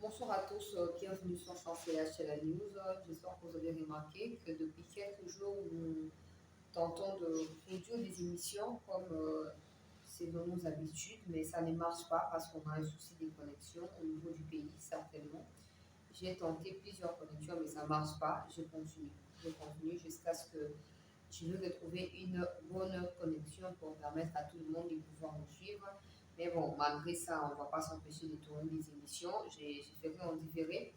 Bonsoir à tous, bienvenue sur Chance la News. J'espère que vous avez remarqué que depuis quelques jours, nous tentons de produire des émissions comme c'est dans nos habitudes, mais ça ne marche pas parce qu'on a un souci de connexion au niveau du pays, certainement. J'ai tenté plusieurs connexions, mais ça ne marche pas. Je continue jusqu'à ce que je veux retrouver une bonne connexion pour permettre à tout le monde de pouvoir nous suivre. Mais bon, malgré ça, on ne va pas s'empêcher de tourner des émissions. J'ai fait en différé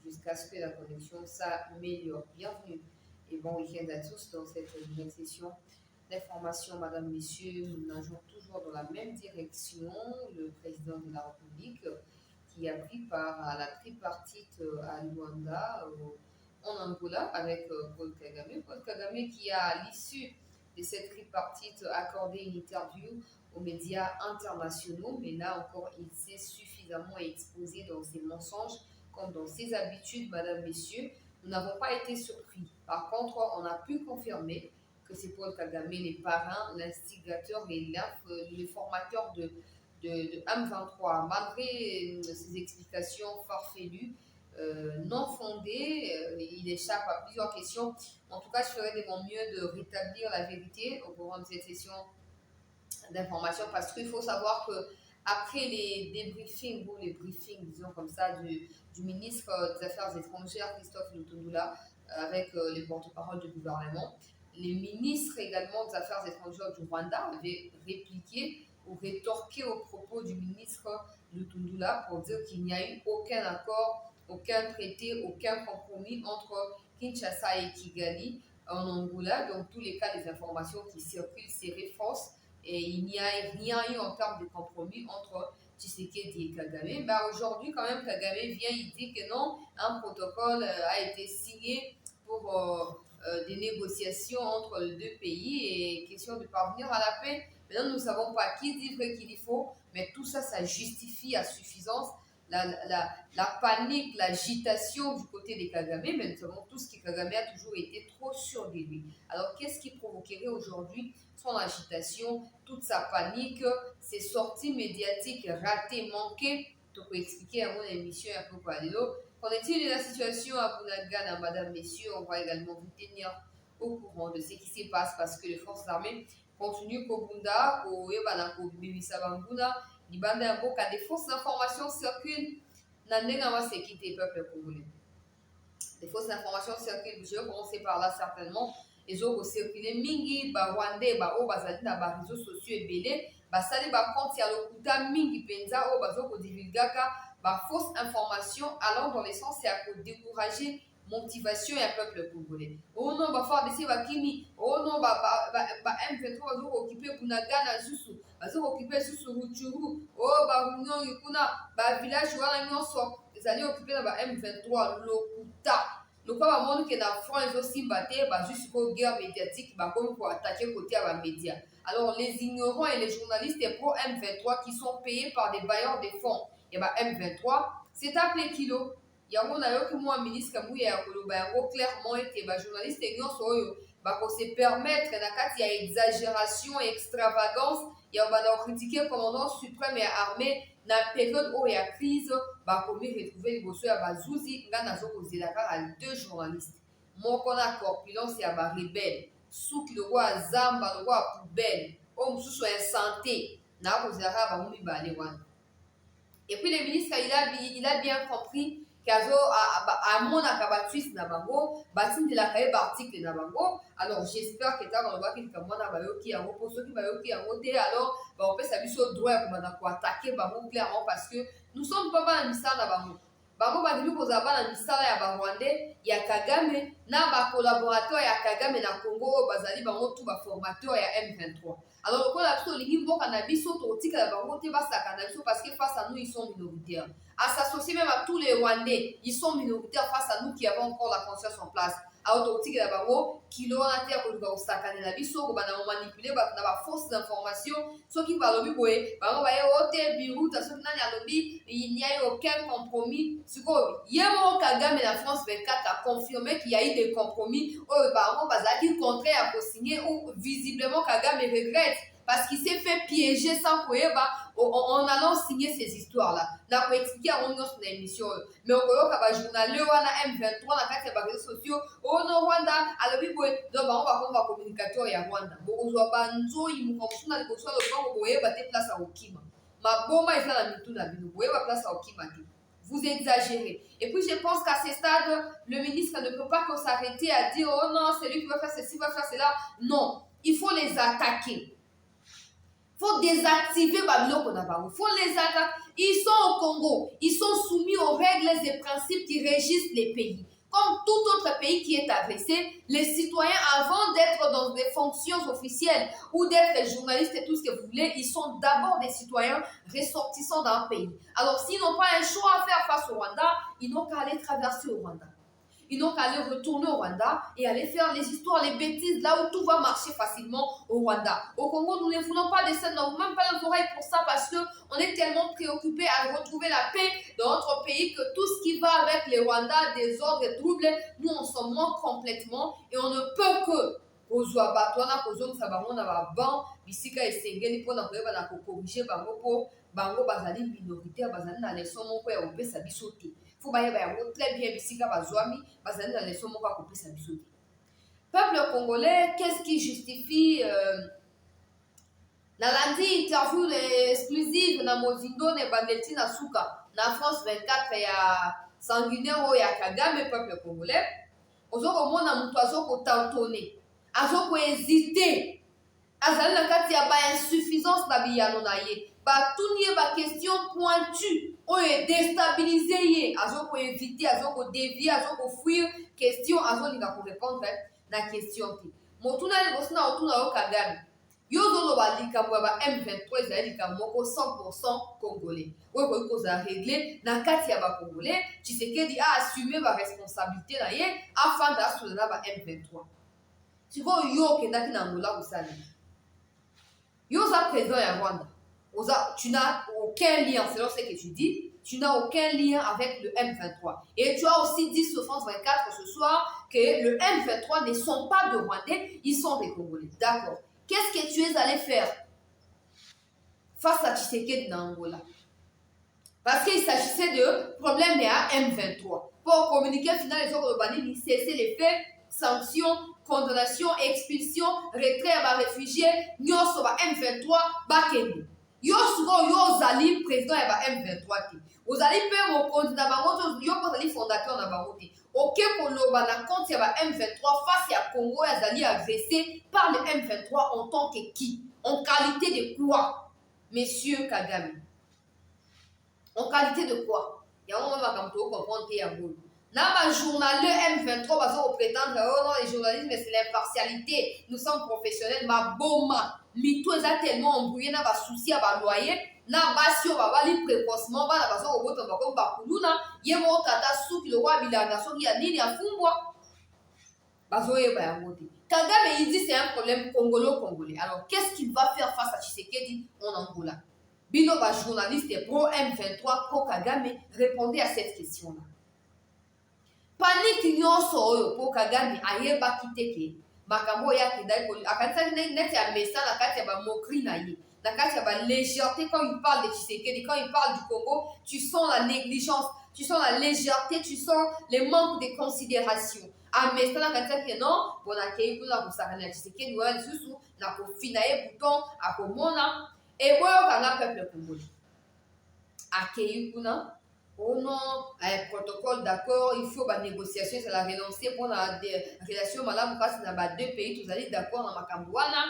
jusqu'à ce que la connexion s'améliore. Bienvenue et bon week-end à tous dans cette nouvelle session d'information. Madame, Messieurs, nous nageons toujours dans la même direction. Le président de la République qui a pris part à la tripartite à Luanda, en Angola, avec Paul Kagame. Paul Kagame qui a, à l'issue de cette tripartite, accordé une interview aux médias internationaux, mais là encore, il s'est suffisamment exposé dans ses mensonges comme dans ses habitudes, Madame, Messieurs. Nous n'avons pas été surpris. Par contre, on a pu confirmer que c'est Paul Kagame, le parrain, l'instigateur et le formateur de M23. Malgré ses explications farfelues, non fondées, il échappe à plusieurs questions. En tout cas, je ferai de mon mieux de rétablir la vérité au cours de cette session d'information, parce qu'il faut savoir que après les débriefings ou les briefings, disons comme ça, du ministre des Affaires étrangères, Christophe Lutundula, avec les porte-parole du gouvernement, les ministres également des Affaires étrangères du Rwanda avaient répliqué ou rétorqué aux propos du ministre Lutundula pour dire qu'il n'y a eu aucun accord, aucun traité, aucun compromis entre Kinshasa et Kigali en Angola. Dans tous les cas, les informations qui circulent seraient fausses. Et il n'y a rien eu en termes de compromis entre Tshisekedi et Kagame. Aujourd'hui, quand même, Kagame vient, il dit que non, un protocole a été signé pour des négociations entre les deux pays et question de parvenir à la paix. Maintenant, nous ne savons pas qui dit vrai, qui dit faux, mais tout ça, ça justifie à suffisance la panique, l'agitation du côté des Kagame, mais nous savons tous que Kagame a toujours été trop sûr de lui. Alors, qu'est-ce qui provoquerait aujourd'hui son agitation, toute sa panique, ses sorties médiatiques ratées, manquées? Je peux expliquer à mon émission un peu parler d'eau. Qu'en est-il de la situation à Bunagana, Madame, Messieurs? On va également vous tenir au courant de ce qui se passe parce que les forces armées continuent Kobunda, Koyebana, Kobibisabanguna, Libanda Yamboka. Des fausses informations circulent dans la sécurité peuple congolais. Des fausses informations circulent. Je vais commencer par là certainement. Les autres circulent. Mingi, Rwandais, Bazali, na réseaux sociaux et belé. Basali, compte ya lokuta, Mingi, Penza, Bazoko, Divulgaka, fausse information allant dans le sens c'est à décourager motivation et un peuple congolais. Oh non, faire des Bakimi. Oh non, M23 va occuper Bunagana Zusu. Va occuper Zusu Ruchuru. Oh, Réunion Yukuna. Village Wana Nyonso. Ils allaient occuper dans M23 Lokuta. Donc, on montre que la France aussi battait jusqu'aux guerres médiatiques comme pour attaquer côté à la média. Alors, les ignorants et les journalistes pro M23 qui sont payés par des bailleurs de fonds. Et M23, c'est appelé kilo. Il y a un ministre qui a clairement été journaliste et nous se permettre il y a exagération et extravagance. Il y a critiqué le commandant suprême et armée dans la période où il y a crise. Comme retrouver les bosses à Bazouzi, il y a deux journalistes. Mon a corpulence et à rebelle. Souk le roi Zamba, le roi poubelle. Homme sous soin santé. Et puis le ministre, il a bien compris qu'azo à mon akabatwis na bango, batin de la cahier article na bango. Alors j'espère que t'as dans le bac comme moi na bayoki à repos, ceux qui bayoki à voter. Alors on peut s'amuser au droit pour attaquer bango clairement parce que nous sommes pas mal misala na bango. Bango badimi kozaba na misala ya Rwandais, ya Kagame na ba collaborateur ya Kagame na Congo bazali bango tout ba formateur ya M23. Alors, quand la personne dit bon cannabis, sont au tic à la banque, parce que face à nous, ils sont minoritaires. À s'associer même à tous les Rwandais, ils sont minoritaires face à nous qui avons encore la conscience en place. Alors, au tic à la banque, qui l'ont à terre pour nous cannabis, on va manipuler, on va fausses informations, ceux qui vont lobby, on va y avoir Birut, il n'y a eu aucun compromis. Hier, Kagame et la France 24 a confirmé qu'il y a eu des compromis. On va dire contraire à signer ou visiblement Kagame regrette. parce qu'il s'est fait piéger sans koyeba en allant signer ces histoires-là. Na ko expliquer à on sur l'émission. Mais on koyoka ba journaliste wana M23 na kati ya ba réseaux sociaux. Oh non Rwanda, alobi boy, donc ba on va comme communicateur ya Rwanda. Bo ozwa banzo imu komsuna ko so le bango boyeba te place à okima. Ma boma eza na mitu na bino boyeba place à okima te. Vous exagérez. Et puis je pense qu'à ce stade, le ministre ne peut pas s'arrêter à dire oh non, c'est lui qui va faire ceci, va faire cela. Non, il faut les attaquer. Il faut désactiver Babylone Konabaru. Il faut les attaquer. Ils sont au Congo. Ils sont soumis aux règles et principes qui régissent les pays. Comme tout autre pays qui est agressé, les citoyens, avant d'être dans des fonctions officielles ou d'être journalistes et tout ce que vous voulez, ils sont d'abord des citoyens ressortissants d'un pays. Alors, s'ils n'ont pas un choix à faire face au Rwanda, ils n'ont qu'à aller traverser au Rwanda. Ils n'ont qu'à aller retourner au Rwanda et aller faire les histoires, les bêtises, là où tout va marcher facilement au Rwanda. Au Congo, nous ne voulons pas des scènes, nous même pas les oreilles pour ça parce qu'on est tellement préoccupés à retrouver la paix dans notre pays que tout ce qui va avec les Rwandais, des ordres et troubles, nous on s'en manque complètement et on ne peut que kozwa batwana kozongisa bango na baban bisika esengeli mpona koyeba na kokorige bango mpo bango bazali minoritaire bazali na leson moko ya kopesa biso te. Faut bayeba yango très bien bisika bazwami bazali na leson moko ya kopesa biso te. Peuple congolais, qu'est-ce qui justifie nalandi interview exclusive na Mozindo ne bandeti na suka na France 24 ya sanguinaire oyo ya Kagame peuple congolais ozokomona moto azokotantone azokohésite azali na kati ya bainsuffisance na biyano na ye batuni ye baquestion pointue oyo edestabilize ye azokoevite azokodevie azokofuire question azolinga korépondre na question te motuna liboso na otuna yo Kagame yo ozoloba likambo ya ba M23 ezali likambo moko 100% congolais oyo koki kozala réglé na kati ya bacongolais Tshisekedi aassume baresponsabilité na ye afanda asula na ba M23 sikoyo yo okendaki na Angola kosala yo oza président ya Rwanda tu n'as aucun lien selon ce que tu dis tu n'as aucun lien avec le M23 et tu as aussi dit sur France 24 ce soir que le M23 ne sont pas de Rwandais ils sont des Congolais d'accord. Qu'est-ce que tu es allé faire face à Tshisekedi dans Angola? Parce qu'il s'agissait de problèmes de M23. Pour communiquer finalement les autres urbanistes, cesser les faits, sanctions, condamnation, expulsion, retrait à réfugiés, nyoso ba M23, bakende. Yo souvent yo ozali président ya ba M23 te. Ozali pe mo candidat bango yo ozali fondateur na bango te. Ok koloba na compte ya ba M23 face à Congo azali agressé par le M23 en tant que qui? En qualité de quoi? Monsieur Kagame. En qualité de quoi? Il y a un moment comme tu comprends te ya bolo. Na ba journaliste M23 bazo prétendre oh non les journalistes mais c'est l'impartialité. Nous sommes professionnels ma boma. Mito eza tellement embrouillé na ba souci à ba loyer. Na basio babali précocement bana bazo kobota bako bakuluna yemo tata suki le roi bilanga soki ya nini afumbwa bazo yeba yango te. Kagame il dit c'est un problème congolo-congolais. Alors qu'est-ce qu'il va faire face à Tshisekedi en Angola? Bino ba journaliste pro M23 pro Kagame répondez à cette question-là. Panique nyonso oyo po Kagame ayeba kiteke makambo ya kidai ko akatsa net ya message na kati ya ba moquerie na ye. La carte il y a la légèreté quand il parle de Tshisekedi, quand il parle du Congo, tu sens la négligence, tu sens la légèreté, tu sens le manque de considération. Ah mais ça la carte que non, bon accueil pour la kusakana Tshisekedi wa lisusu na ko finaye bouton a ko mona et boyo kana peuple congolais. Accueil kuna oh non, un protocole d'accord, il faut une négociation, c'est la relancer pour la relation madame parce que dans deux pays tous allez d'accord na makambo wana.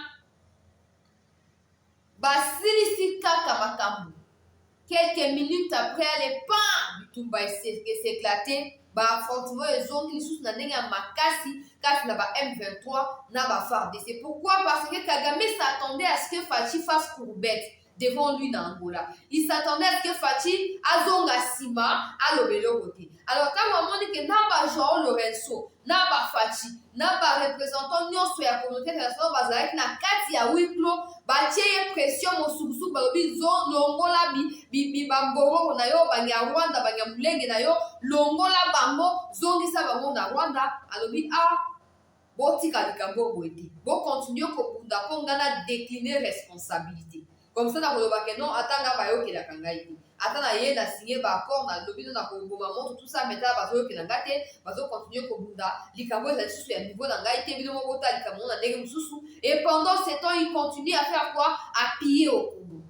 Basilisi kaka makambo. Quelques minutes après, les pans du tout s'éclater. Affrontement les ondes qui sont dans makasi quand na ba M23 na ba FARDC. C'est pourquoi parce que Kagame s'attendait à ce que Fachi fasse courbette devant lui dans Angola. Il s'attendait à ce que Fachi azonga sima à l'obélo côté. Alors quand on dit que na ba Joao Lorenzo, na ba Fachi, na ba représentant nyonso ya communauté internationale bazalaki na kati ya wiklo batie pression mosusu balobi zo longola bi bamboro na yo banya Rwanda banya mulenge na yo longola bango zongisa bango na Rwanda alobi ah botika likambo boete bo continuer ko bunda ko ngana décliner responsabilité comme ça na koloba que non atanga bayokela kangai atana ye na signé ba accord na lobino na ko boma moto tout ça meta bazoyokela ngate bazo continuer ko bunda likambo za susu ya niveau na ngai te bino mo bota likambo na ndenge mususu et pendant ce temps il continue à faire quoi à piller au Congo.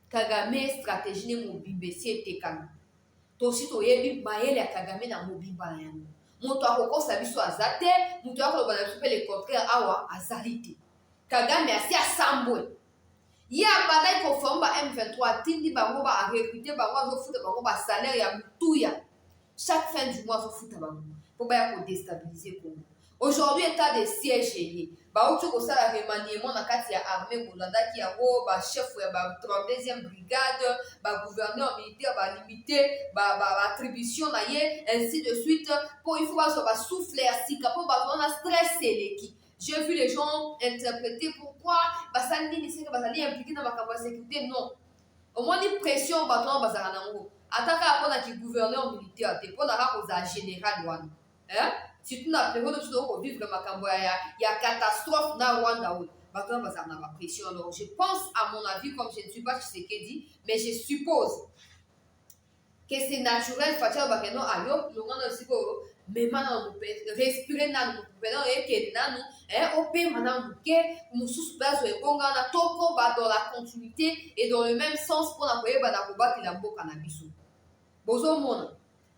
Kagame stratégie ne mobimbe si etekana tosi toyebi mayele ya Kagame na mobimba na yango moto akokosa biso aza te moto akoloba na biso mpe le contraire awa azali te Kagame asi asambwe ye abandaki kofamba M23 atindi bango barecrute bango azofuta bango basalaire ya mutuya chaque fin du mois azofuta bango mpo baya kodestabilize Congo. Aujourd'hui état de siège ye bauti kosala remaniement na kati ya armée bolandaki yango bachef ya ba 32e brigade bagouverneur militaire balimité baattribution na ye ainsi de suite mpo il faut bazwa basouffle ya sika mpo bazwa na stress eleki. J'ai vu les gens interpréter pourquoi basali nini seke bazali impliqué na makambo ya sécurité. Non, au moins ni pression bato wana bazala nango ataka aponaki gouverneur militaire te mpo naka kozala général wana surtout na période biso tokovivre makambo ya catastrophe na Rwanda oyo bato wana bazala na bapression. Alors je pense à mon avis, comme je ne suis pas Tshisekedi, mais je suppose que c'est naturel fatia bakeno ayo longana siko mema na respirer nanu pena eke nanu ope mana muke mususu bazo ebonga na toko ba dans la continuité et dans le même sens pour na koyeba na kobatela mboka na biso. Bozo mona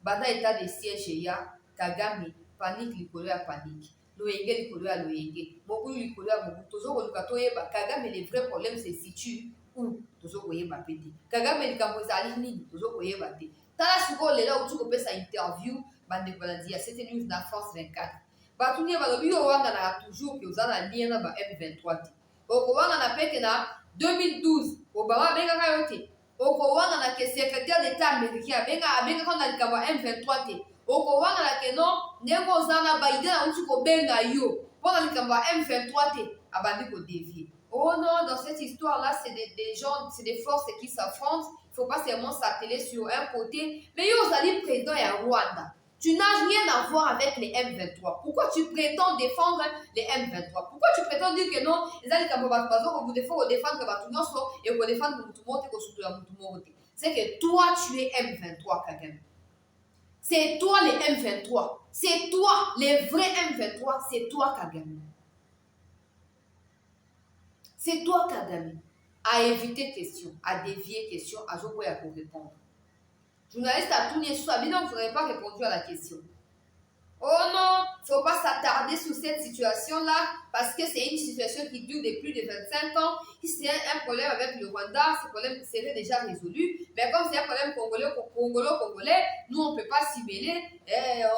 banda état de siège ya Kagame panique likolo ya panique loyenge likolo ya loyenge mokulu likolo ya mokulu tozo koluka toyeba Kagame le vrai problème se situe où tozo koyeba pete Kagame likambo ezali nini tozo koyeba te. Tala sikoyo lelo uti kopesa interview bandeko balandi ya CT News na France 24 batuni balobi yo wangana toujours ke oza na lien na ba M23 te okowangana peke na 2012 Obama abengaka yo te okowangana ke secrétaire d'état américain abengaka na likambo ya M23 te okowangana ke non ndenge oza na baide na uti kobenga yo mpo na likambo ya M23 te abandi kodévier. Oh non, dans cette histoire-là, c'est des gens, c'est des forces qui s'affrontent. Il ne faut pas seulement s'atteler sur un côté. Mais vous allez président et à Rwanda. Tu n'as rien à voir avec les M23. Pourquoi tu prétends défendre les M23? Pourquoi tu prétends dire que non, les alliés vous défendre et vous défendre c'est que toi, tu es M23, Kagame. C'est toi les M23. C'est toi, les vrais M23. C'est toi, Kagame. C'est toi, Kagame, à éviter question, à dévier question, à jouer pour répondre. Journaliste à tout sous Abidjan, vous n'avez pas répondu à la question. Oh non, il ne faut pas s'attarder sur cette situation-là parce que c'est une situation qui dure depuis plus de 25 ans. Si c'est un problème avec le Rwanda, ce problème serait déjà résolu. Mais comme c'est un problème congolais, nous on ne peut pas s'y mêler.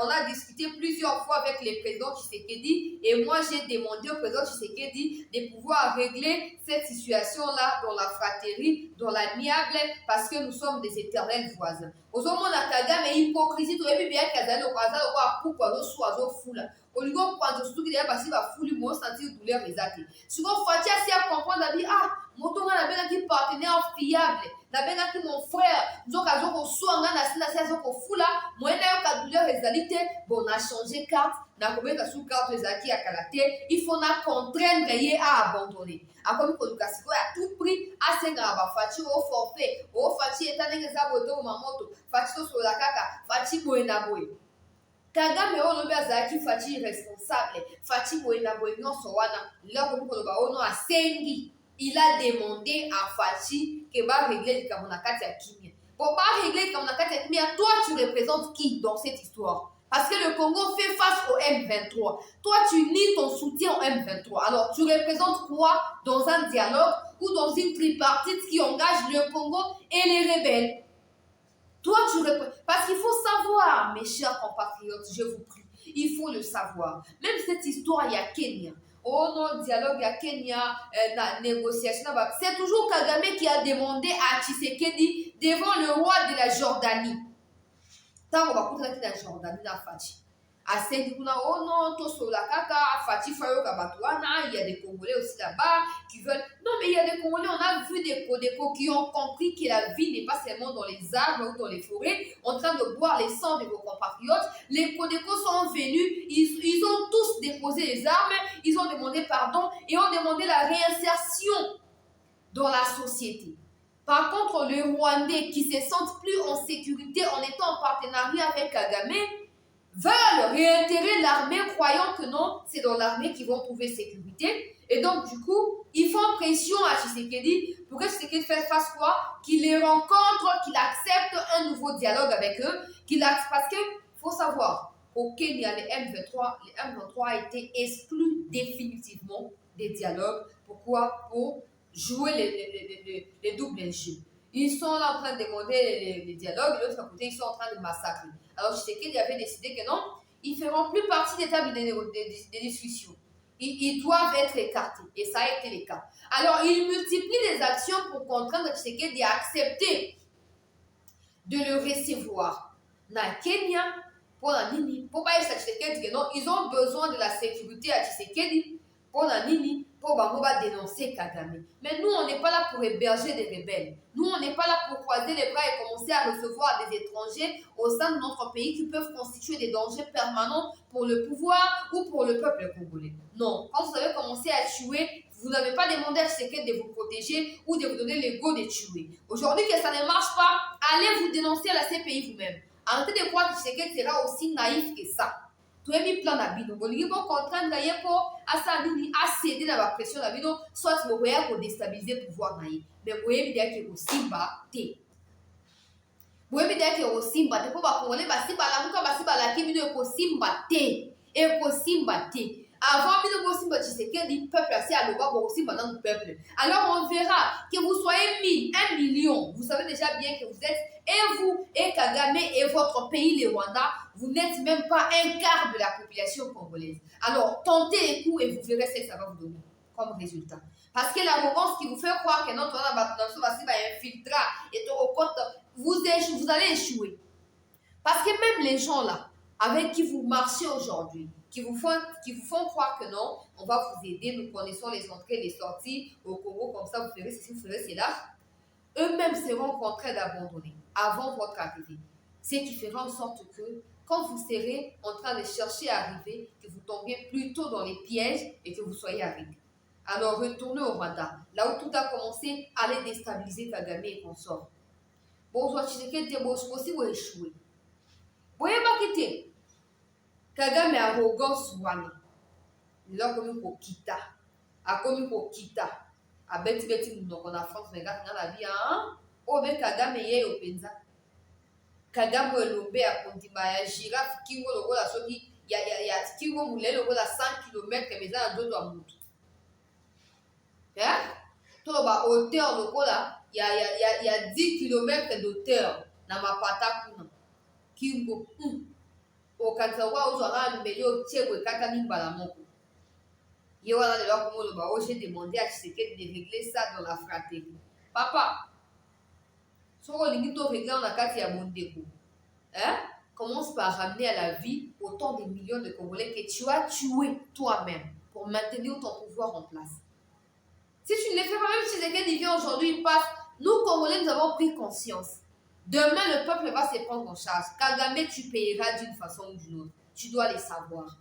On a discuté plusieurs fois avec le président Tshisekedi et moi j'ai demandé au président Tshisekedi de pouvoir régler cette situation-là dans la fratrie, dans l'amiable, parce que nous sommes des éternels voisins. Ozomona Kagame hypocrisie toyebi bien kazali okaza okwa pourquoi zo fula oligo kwanzo suki ya basi ba fuli mo sentir douleur ezate siko fatia si a comprendre abi moto nga na benga ki partenaire fiable na benga ki mon frère nzoka zo ko swanga na sina sa zo ko fula moyena yo ka douleur ezalite bon na changer carte na komeka sous carte ezaki ya kalate il faut na contraindre ye à abandonner akomi koluka siko à tout prix asenga ba fati au forfait au fati etanenge za boto mamoto fati to sola kaka fati boye na boye Kagame olobi azalaki fati irresponsable fati boye na boye nyonso wana lelo koloba ono asengi il a demandé à Fati que va régler likambo na kati ya kimia. Pour pas régler likambo na kati ya kimia, toi tu représentes qui dans cette histoire? Parce que le Congo fait face au M23. Toi, tu lis ton soutien au M23. Alors, tu représentes quoi dans un dialogue ou dans une tripartite qui engage le Congo et les rebelles? Toi, tu représentes... Parce qu'il faut savoir, mes chers compatriotes, je vous prie, il faut le savoir. Même cette histoire, il y a Kenya. Oh non, dialogue à Kenya, la négociation. C'est toujours Kagame qui a demandé à Tshisekedi devant le roi de la Jordanie. Tant qu'on va la Jordanie, Oh non, Tosola Kaka, Fatih Fayo Kabatouana, il y a des Congolais aussi là-bas qui veulent. Non, mais il y a des Congolais, on a vu des Codeco qui ont compris que la vie n'est pas seulement dans les arbres ou dans les forêts, en train de boire les sangs de vos compatriotes. Les Codeco sont venus, ils ont tous déposé les armes, ils ont demandé pardon et ont demandé la réinsertion dans la société. Par contre, les Rwandais qui se sentent plus en sécurité en étant en partenariat avec Kagame veulent réintégrer l'armée, croyant que non, c'est dans l'armée qu'ils vont trouver sécurité. Et donc, du coup, ils font pression à Tshisekedi pour que Tshisekedi fasse quoi? Qu'il les rencontre, qu'il accepte un nouveau dialogue avec eux, parce qu'il faut savoir, au Kenya, les M23 ont été exclus définitivement des dialogues. Pourquoi? Pour jouer les doubles jeux. Ils sont là en train de demander les dialogues, et de l'autre côté, ils sont en train de massacrer. Alors, Tshisekedi avait décidé que non, ils ne feront plus partie des tables des discussions. Ils doivent être écartés. Et ça a été le cas. Alors, ils multiplient les actions pour contraindre Tshisekedi à accepter de le recevoir. Na Kenya, pour la Nini, pour pas Tshisekedi que non, ils ont besoin de la sécurité à Tshisekedi. Pour la Nini, pour Bangoba dénoncer Kagame. Mais nous, on n'est pas là pour héberger des rebelles. Nous, on n'est pas là pour croiser les bras et commencer à recevoir des étrangers au sein de notre pays qui peuvent constituer des dangers permanents pour le pouvoir ou pour le peuple congolais. Non, quand vous avez commencé à tuer, vous n'avez pas demandé à Tshisekedi de vous protéger ou de vous donner le go de tuer. Aujourd'hui que ça ne marche pas, allez vous dénoncer à la CPI vous-même. Arrêtez de croire que Tshisekedi sera aussi naïf que ça. Tu as mis plan à bino. Vous pour contraindre pour céder dans la pression à bino, soit vous voyez pour déstabiliser le pouvoir naïf. Mais vous voyez bien que aussi batté. Vous voyez bien que aussi batté. Pour pas congolais, basi balamuka basi balaki bino aussi batté. Et aussi batté. Avant bino aussi batté, c'est que le peuple assez à l'oba pour aussi battre le peuple. Alors on verra que vous soyez 1 million. Vous savez déjà bien que vous êtes. Et vous, et Kagame, et votre pays, le Rwanda, vous n'êtes même pas un quart de la population congolaise. Alors, tentez les coups et vous verrez ce que ça va vous donner comme résultat. Parce que l'arrogance qui vous fait croire que notre Rwanda va infiltrer et vous allez échouer. Parce que même les gens là, avec qui vous marchez aujourd'hui, qui vous font croire que non, on va vous aider, nous connaissons les entrées et les sorties au Congo, comme ça vous ferez ceci, vous ferez cela. Eux-mêmes seront contraints d'abandonner avant votre arrivée. Ce qui fera en sorte que, quand vous serez en train de chercher à arriver, que vous tombiez plutôt dans les pièges et que vous soyez arrivé. Alors retournez au Rwanda, là où tout a commencé, allez déstabiliser Kagame et consorts. Bon, soit Tshisekedi est aussi vous échouer. Vous voyez pas quitter. Kagame arrogance wana. Il a commis pour quitter. A commis pour quitter. A beti munoko na France mais gars na la vie hein o be Kagame ye yo penza Kagame lobe a kondima ya girafe kingo lokola soki ya kingo mulele lokola 100 km mais za ndoto ya mutu to ba hauteur lokola ya 10 km d'auteur na mapata kuna kingo o kanza wa uzo na numeli o tiebwe kaka nimbala moko. J'ai demandé à Tshisekedi de régler ça dans la fraternité. Papa, si on régler en commence par ramener à la vie autant de millions de Congolais que tu as tué toi-même pour maintenir ton pouvoir en place. Si tu ne le fais pas, même si Tshisekedi vient aujourd'hui, il passe. Nous, Congolais, nous avons pris conscience. Demain, le peuple va se prendre en charge. Kagame, tu payeras d'une façon ou d'une autre. Tu dois les savoir.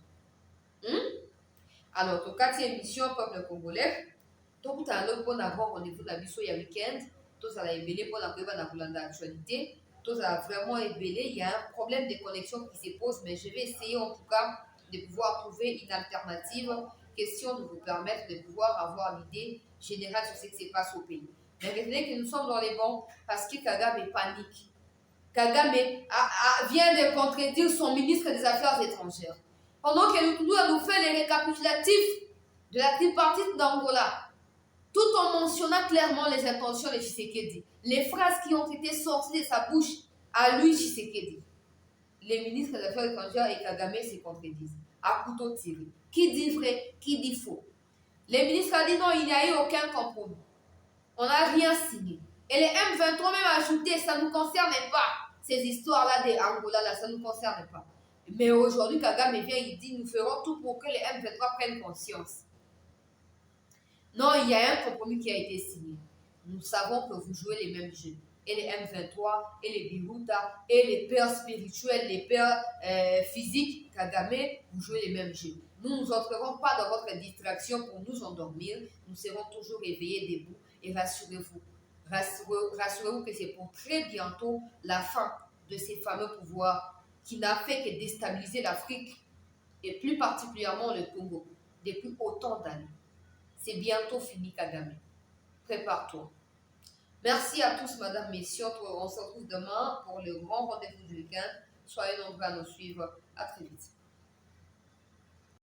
Alors, en cas émission peuple congolais, donc tu as un bon avoir rendez-vous de la mission il y a week-end, tout ça a ébélé pour la actualité, tout ça a vraiment ébélé. Il y a un problème de connexion qui se pose, mais je vais essayer en tout cas de pouvoir trouver une alternative, question de vous permettre de pouvoir avoir l'idée générale sur ce qui se passe au pays. Mais retenez que nous sommes dans les bons parce que Kagame panique. Kagame vient de contredire son ministre des Affaires étrangères. Pendant que nous nous fait les récapitulatifs de la tripartite d'Angola, tout en mentionnant clairement les intentions de Tshisekedi, les phrases qui ont été sorties de sa bouche à lui, Tshisekedi. Les ministres des Affaires étrangères et Kagame se contredisent, à couteau tiré. Qui dit vrai, qui dit faux? Les ministres ont dit non, il n'y a eu aucun compromis. On n'a rien signé. Et les M23 même ajouté, ça ne nous concerne pas. Ces histoires-là d'Angola, là, ça ne nous concerne pas. Mais aujourd'hui, Kagame vient, il dit, nous ferons tout pour que les M23 prennent conscience. Non, il y a un compromis qui a été signé. Nous savons que vous jouez les mêmes jeux. Et les M23, et les Biruta, et les pères spirituels, les pères physiques, Kagame, vous jouez les mêmes jeux. Nous ne nous entrerons pas dans votre distraction pour nous endormir. Nous serons toujours réveillés debout. Et rassurez-vous, rassurez-vous que c'est pour très bientôt la fin de ces fameux pouvoirs qui n'a fait que déstabiliser l'Afrique et plus particulièrement le Congo depuis autant d'années. C'est bientôt fini, Kagame. Prépare-toi. Merci à tous, madame, messieurs. On se retrouve demain pour le grand rendez-vous du week-end. Soyez nombreux à nous suivre. À très vite.